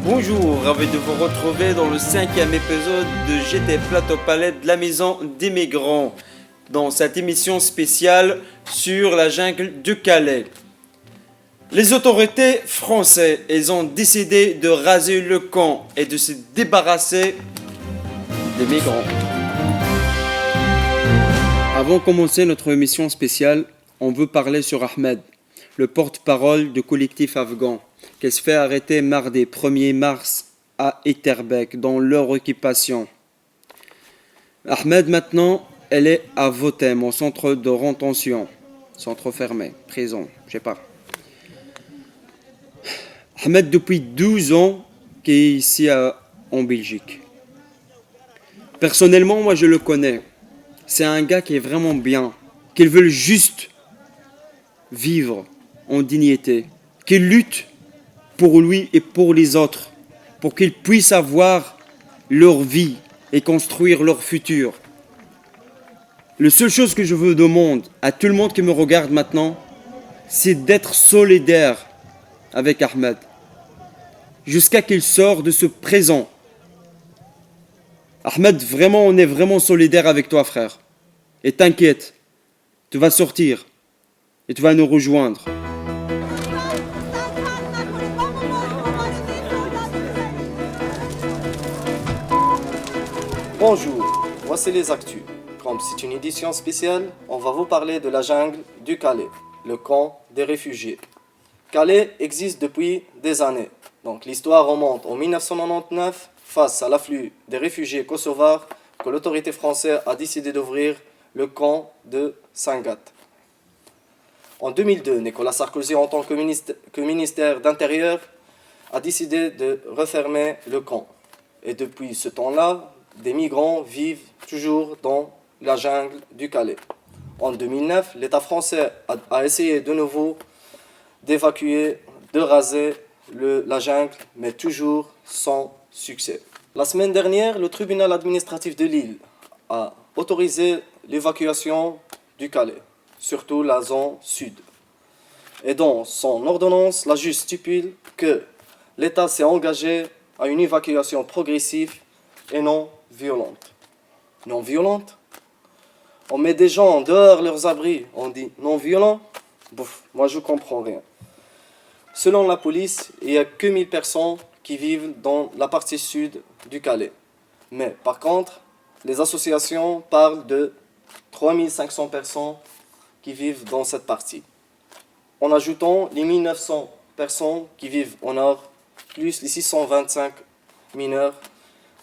Bonjour, ravi de vous retrouver dans le 5e épisode de GT Plateau Palais de la Maison des Migrants, dans cette émission spéciale sur la jungle du Calais. Les autorités françaises ont décidé de raser le camp et de se débarrasser des migrants. Avant de commencer notre émission spéciale, on veut parler sur Ahmed, le porte-parole du collectif afghan, qui se fait arrêter mardi 1er mars à Etterbeek dans leur occupation. Ahmed maintenant, elle est à Votem, au centre de rétention, centre fermé, prison, je sais pas. Ahmed depuis 12 ans qui est ici en Belgique. Personnellement, moi je le connais. C'est un gars qui est vraiment bien, qu'il veut juste vivre en dignité, qu'il lutte pour lui et pour les autres, pour qu'ils puissent avoir leur vie et construire leur futur. La seule chose que je vous demande à tout le monde qui me regarde maintenant, c'est d'être solidaire avec Ahmed, jusqu'à qu'il sorte de ce présent. Ahmed, vraiment, on est vraiment solidaire avec toi, frère. Et t'inquiète, tu vas sortir et tu vas nous rejoindre. Bonjour, voici les actus. Comme c'est une édition spéciale, on va vous parler de la jungle du Calais, le camp des réfugiés. Calais existe depuis des années, donc l'histoire remonte en 1999 face à l'afflux des réfugiés kosovars que l'autorité française a décidé d'ouvrir le camp de Sangatte. En 2002, Nicolas Sarkozy, en tant que ministère d'Intérieur, a décidé de refermer le camp. Et depuis ce temps-là, des migrants vivent toujours dans la jungle du Calais. En 2009, l'État français a essayé de nouveau d'évacuer, de raser la jungle, mais toujours sans succès. La semaine dernière, le tribunal administratif de Lille a autorisé l'évacuation du Calais, surtout la zone sud. Et dans son ordonnance, la juge stipule que l'État s'est engagé à une évacuation progressive et non violente. Non violente? On met des gens dehors leurs abris, on dit non violent? Bouf, moi je comprends rien. Selon la police, il n'y a que 1000 personnes qui vivent dans la partie sud du Calais. Mais par contre, les associations parlent de 3500 personnes qui vivent dans cette partie. En ajoutant les 1900 personnes qui vivent au nord, plus les 625 mineurs,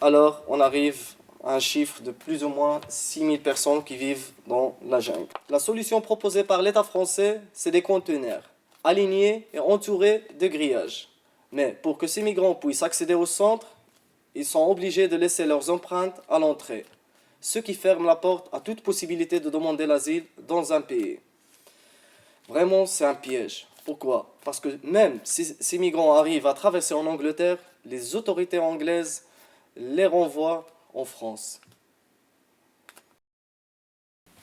alors on arrive à un chiffre de plus ou moins 6000 personnes qui vivent dans la jungle. La solution proposée par l'État français, c'est des conteneurs, alignés et entourés de grillages. Mais pour que ces migrants puissent accéder au centre, ils sont obligés de laisser leurs empreintes à l'entrée, ce qui ferme la porte à toute possibilité de demander l'asile dans un pays. Vraiment, c'est un piège. Pourquoi? Parce que même si ces migrants arrivent à traverser en Angleterre, les autorités anglaises les renvoient en France.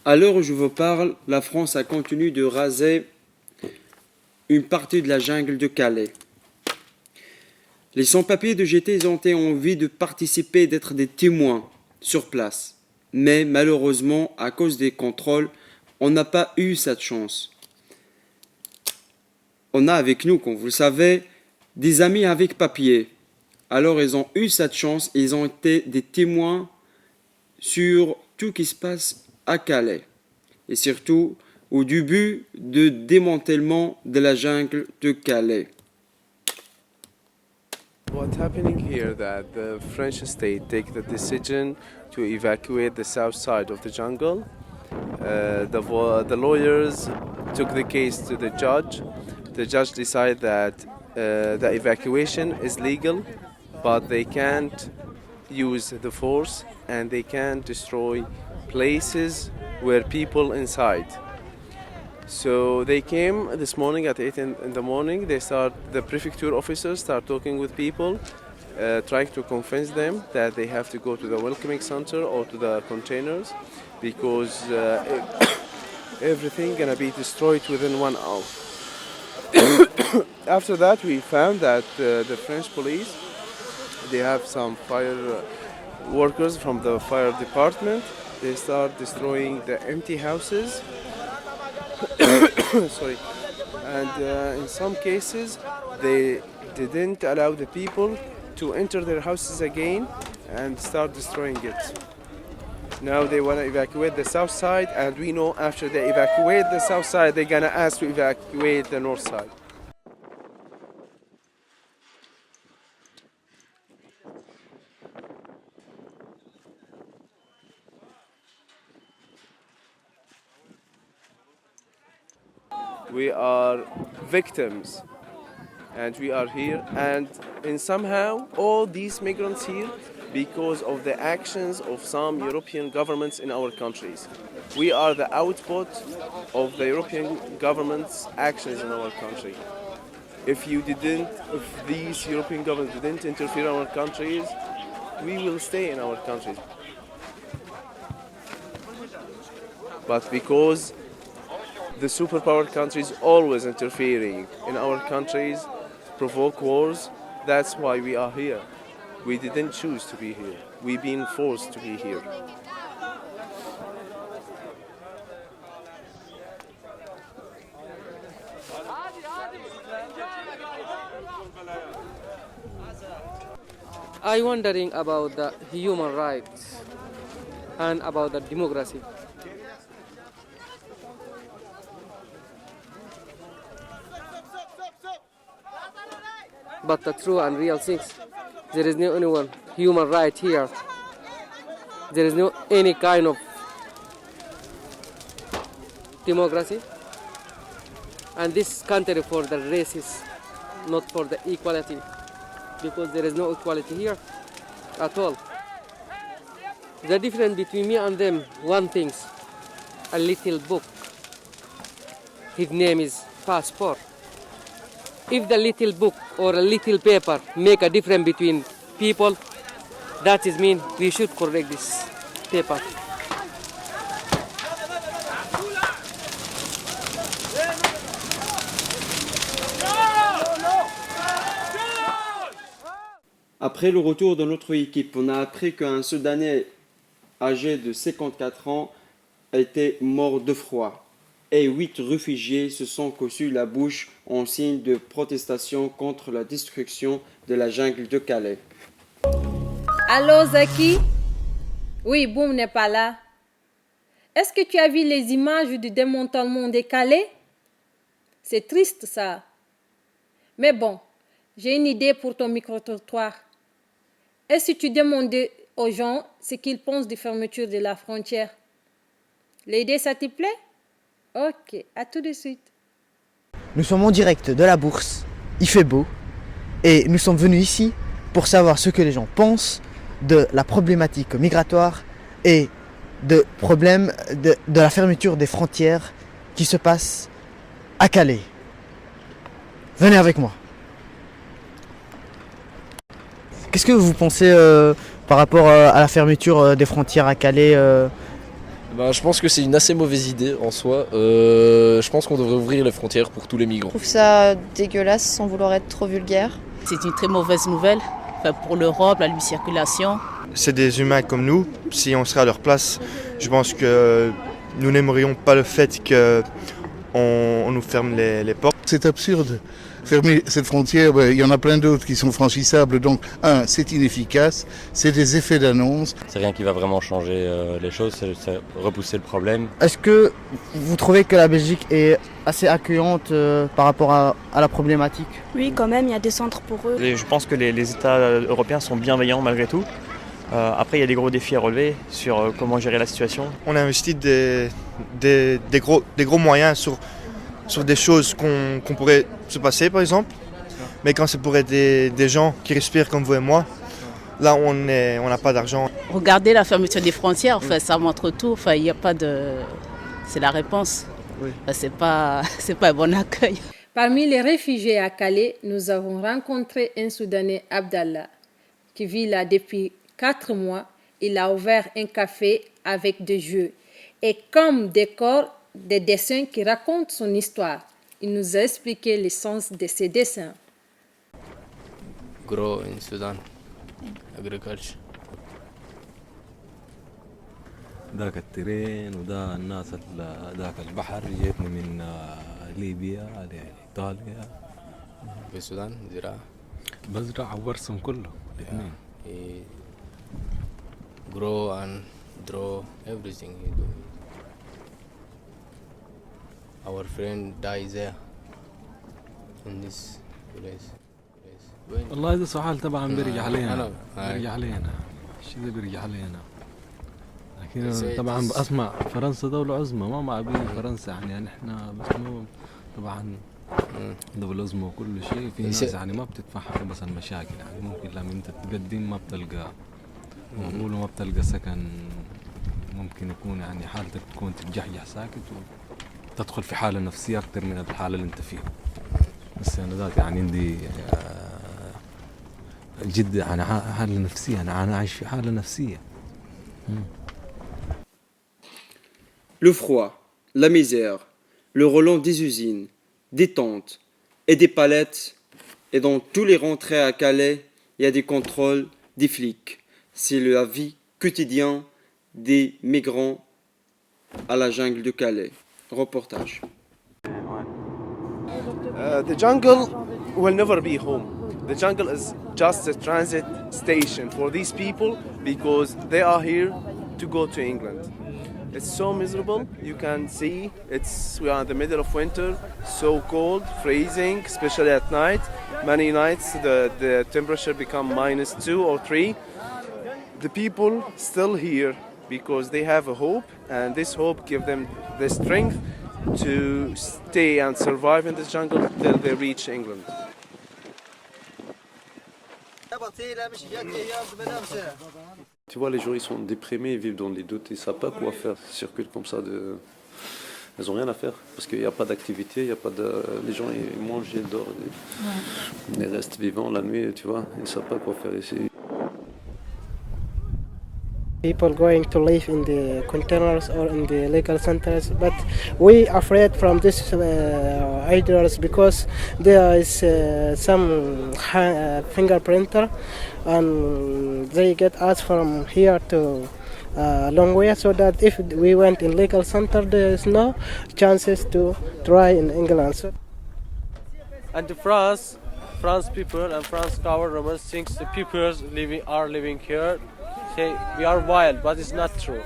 À l'heure où je vous parle, la France a continué de raser une partie de la jungle de Calais. Les sans-papiers de GT ont eu envie de participer, d'être des témoins sur place. Mais malheureusement, à cause des contrôles, on n'a pas eu cette chance. On a avec nous, comme vous le savez, des amis avec papier. Alors ils ont eu cette chance, ils ont été des témoins sur tout ce qui se passe à Calais. Et surtout au début du démantèlement de la jungle de Calais. What's happening here that the French state take the decision to evacuate the south side of the jungle. The lawyers took the case to the judge. The judge decided that the evacuation is legal, but they can't use the force and they can't destroy places where people inside. So they came this morning at 8 in the morning. The prefecture officers start talking with people, trying to convince them that they have to go to the welcoming center or to the containers because everything gonna be destroyed within 1 hour. After that, we found that the French police they have some fire workers from the fire department. They start destroying the empty houses. Sorry. And in some cases, they didn't allow the people to enter their houses again and start destroying it. Now they want to evacuate the south side, and we know after they evacuate the south side, they're gonna ask to evacuate the north side. We are victims, and we are here, and in somehow all these migrants here because of the actions of some European governments in our countries. We are the output of the European government's actions in our country. If these European governments didn't interfere in our countries, we will stay in our countries. But because the superpower countries always interfering in our countries, provoke wars, that's why we are here. We didn't choose to be here. We've been forced to be here. I'm wondering about the human rights and about the democracy. But the true and real things, there is no anyone human right here. There is no any kind of democracy. And this country for the races, not for the equality, because there is no equality here at all. The difference between me and them, one thing, a little book. His name is passport. If the little book or a little paper make a difference between people, that is mean we should correct this paper. Après le retour de notre équipe, on a appris qu'un Soudanais âgé de 54 ans était mort de froid et 8 réfugiés se sont cousus la bouche en signe de protestation contre la destruction de la jungle de Calais. Allô Zaki? Oui, Boum n'est pas là. Est-ce que tu as vu les images du démantèlement des Calais? C'est triste ça. Mais bon, j'ai une idée pour ton micro-trottoir. Est-ce que tu demandais aux gens ce qu'ils pensent des fermetures de la frontière? L'idée, ça te plaît? Ok, à tout de suite. Nous sommes en direct de la bourse, il fait beau, et nous sommes venus ici pour savoir ce que les gens pensent de la problématique migratoire et de problème de la fermeture des frontières qui se passe à Calais. Venez avec moi. Qu'est-ce que vous pensez par rapport à la fermeture des frontières à Calais Je pense que c'est une assez mauvaise idée en soi. Je pense qu'on devrait ouvrir les frontières pour tous les migrants. Je trouve ça dégueulasse sans vouloir être trop vulgaire. C'est une très mauvaise nouvelle pour l'Europe, la libre circulation. C'est des humains comme nous. Si on serait à leur place, je pense que nous n'aimerions pas le fait qu'on nous ferme les portes. C'est absurde. Fermer cette frontière, il y en a plein d'autres qui sont franchissables. Donc, c'est inefficace, c'est des effets d'annonce. C'est rien qui va vraiment changer les choses, c'est repousser le problème. Est-ce que vous trouvez que la Belgique est assez accueillante par rapport à la problématique? Oui, quand même, il y a des centres pour eux. Je pense que les États européens sont bienveillants malgré tout. Après, il y a des gros défis à relever sur comment gérer la situation. On a investi des gros moyens sur des choses qu'on pourrait se passer par exemple, mais quand c'est pour aider des gens qui respirent comme vous et moi, là on n'a pas d'argent. Regardez la fermeture des frontières, ça montre tout, il n'y a pas de... C'est la réponse. Oui. C'est pas un bon accueil. Parmi les réfugiés à Calais, nous avons rencontré un Soudanais, Abdallah, qui vit là depuis 4 mois. Il a ouvert un café avec des jeux et comme décor, des dessins qui racontent son histoire. Il nous a expliqué le sens de ces dessins. Grow in Sudan. agriculture. ذاك الترين وده الناس ذاك البحر جيتني من ليبيا لإيطاليا. في السودان زراعة. بزرع وبرسم كله الاثنين. Grow and draw everything he do. Our friend dies there in this place. والله إذا سؤال طبعا بيرجع علينا. بيرجع علينا. الشيء ده بيرجع علينا. لكن طبعا اسمع فرنسا دولة عظمى ما معبين فرنسا يعني احنا بس مو طبعا دولة عظمى وكل شيء في ناس يعني ما بتتفهم بس المشاكل يعني ممكن لما انت تقدم ما بتلقى وقولوا ما بتلقى سكن ممكن يكون يعني حالتك تكون تتجحجح ساكت وتدخل في حالة نفسية أكتر من الحالة اللي انت فيها. بس أنا ذات يعني عندي جد يعني حالة نفسية أنا عايش في حالة نفسية. Le froid, la misère, le relent des usines, des tentes et des palettes. Et dans tous les rentrées à Calais, il y a des contrôles, des flics. C'est la vie quotidienne des migrants à la jungle de Calais. Reportage. The jungle will never be home. The jungle is just a transit station for these people because they are here to go to England. It's so miserable. You can see we are in the middle of winter, so cold, freezing, especially at night. Many nights the temperature become -2 or 3. The people still here because they have a hope, and this hope gives them the strength to stay and survive in this jungle till they reach England. Tu vois, les gens ils sont déprimés, ils vivent dans les doutes, ils ne savent pas quoi faire. Ils circulent comme ça, ils n'ont rien à faire parce qu'il n'y a pas d'activité, il y a pas de... les gens ils mangent, ils dorment, ils restent vivants la nuit, tu vois, ils ne savent pas quoi faire ici. People going to live in the containers or in the legal centers, but we afraid from this ideas because there is some fingerprinter and they get us from here to long way, so that if we went in legal center there is no chances to try in England. So And the France people and France government thinks the people are living here. Say we are wild, but it's not true.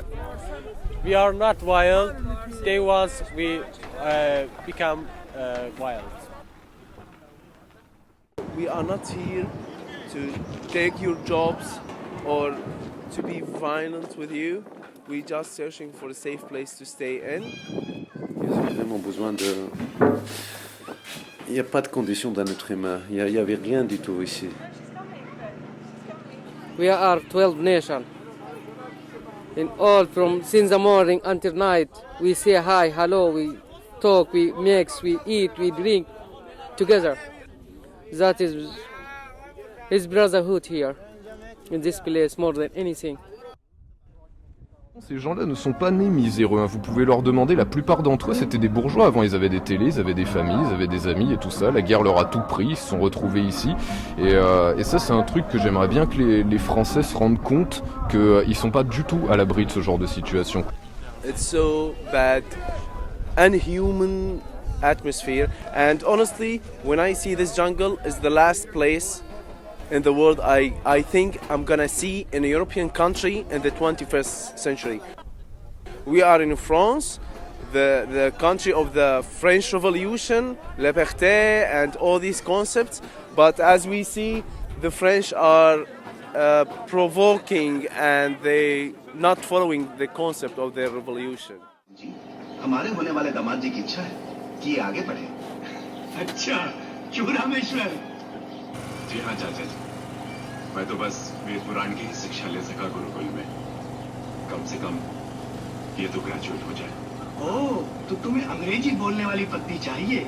We are not wild. They want we become wild. We are not here to take your jobs or to be violent with you. We're just searching for a safe place to stay in. Ils ont vraiment besoin de... Il n'y a pas de condition d'un être humain. Il n'y avait rien du tout ici. We are 12 nations. In all, from since the morning until night, we say hi, hello, we talk, we mix, we eat, we drink together. That is his brotherhood here, in this place, more than anything. Ces gens-là ne sont pas nés miséreux, hein. Vous pouvez leur demander, la plupart d'entre eux c'était des bourgeois, avant ils avaient des télés, ils avaient des familles, ils avaient des amis et tout ça, la guerre leur a tout pris, ils se sont retrouvés ici, et ça c'est un truc que j'aimerais bien que les Français se rendent compte qu'ils sont pas du tout à l'abri de ce genre de situation. It's so bad, unhuman atmosphere, and honestly, when I see this jungle, it's the last place in the world I think I'm gonna see in a European country in the 21st century. We are in France, the country of the French Revolution, liberté and all these concepts, but as we see, the French are provoking and they not following the concept of their revolution. हमारे होने वाले दामाद जी की इच्छा है कि ये आगे बढ़े। अच्छा, क्यों रामेश्वर? जी हाँ चाचा जी, मैं तो बस वेद पुराण की ही शिक्षा ले सका गुरुकुल में। कम से कम ये तो ग्रेजुएट हो जाए। ओह, तो तुम्हें अंग्रेजी बोलने वाली पत्नी चाहिए?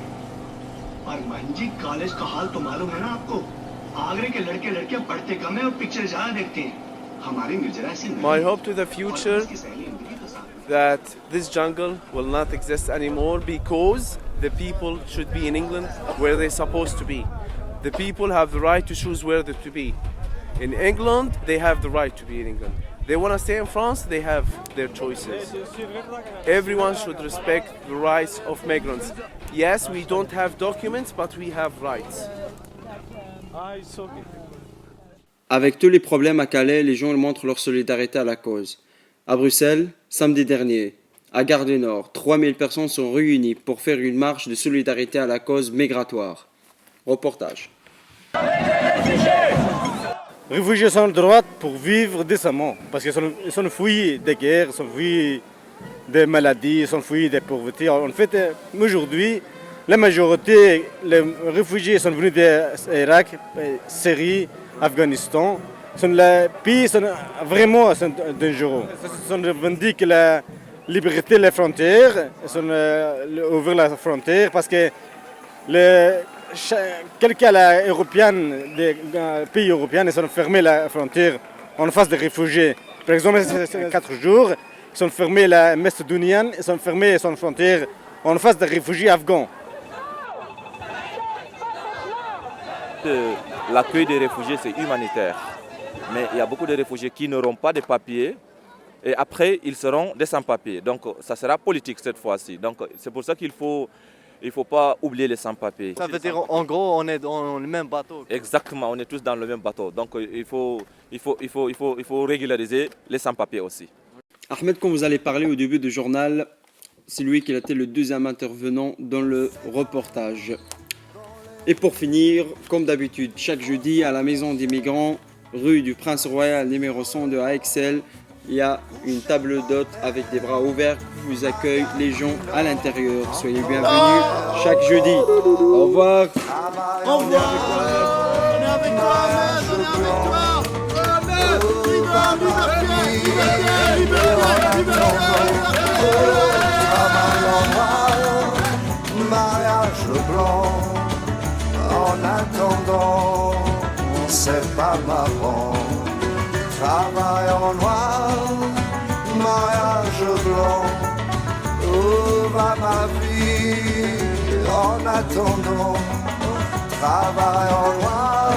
और मंजी कॉलेज का हाल तो मालूम है ना आपको? आगरे के लड़के लड़कियां पढ़ते कम है और पिक्चर ज्यादा देखते हैं। हमारी निर्जरा ऐसी नहीं। My hope to the future that this jungle will not exist anymore because the people should be in England where they're supposed to be. The people have the right to choose where to be. In England, they have the right to be in England. They want to stay in France, they have their choices. Everyone should respect the rights of migrants. Yes, we don't have documents, but we have rights. Avec tous les problèmes à Calais, les gens montrent leur solidarité à la cause. À Bruxelles, samedi dernier, à Gare du Nord, 3000 personnes sont réunies pour faire une marche de solidarité à la cause migratoire. Reportage. Les réfugiés ont le droit pour vivre décemment, parce qu'ils sont fouillés des guerres, ils sont fouillés des maladies, ils sont fouillés des pauvretés. En fait, aujourd'hui, la majorité des réfugiés sont venus d'Irak, Syrie, Afghanistan. Les pays sont vraiment dangereux. Ils sont revendiquent la liberté des frontières, ils ont ouvert la frontière parce que quelques européens, des pays européens, ils ont fermé la frontière en face des réfugiés. Par exemple, ces 4 jours, ils ont fermé la Macédonienne, ils ont fermé son frontière en face des réfugiés afghans. L'accueil des réfugiés, c'est humanitaire. Mais il y a beaucoup de réfugiés qui n'auront pas de papiers et après, ils seront des sans-papiers. Donc, ça sera politique cette fois-ci. Donc, c'est pour ça qu'il faut pas oublier les sans-papiers. Ça veut dire, en gros, on est dans le même bateau. Exactement, on est tous dans le même bateau. Donc, il faut régulariser les sans-papiers aussi. Ahmed, quand vous allez parler au début du journal, c'est lui qui a été le deuxième intervenant dans le reportage. Et pour finir, comme d'habitude, chaque jeudi à la Maison des Migrants, rue du Prince Royal, numéro 102 à Excel, il y a une table d'hôtes avec des bras ouverts qui vous accueille les gens à l'intérieur. Soyez bienvenus chaque jeudi. Au revoir. Au revoir. On est avec toi, Ahmed. On est avec toi. Ahmed, mariage blanc, en attendant, c'est pas marrant. Travail en noir, mariage blanc, où va ma vie en attendant? Travail en noir.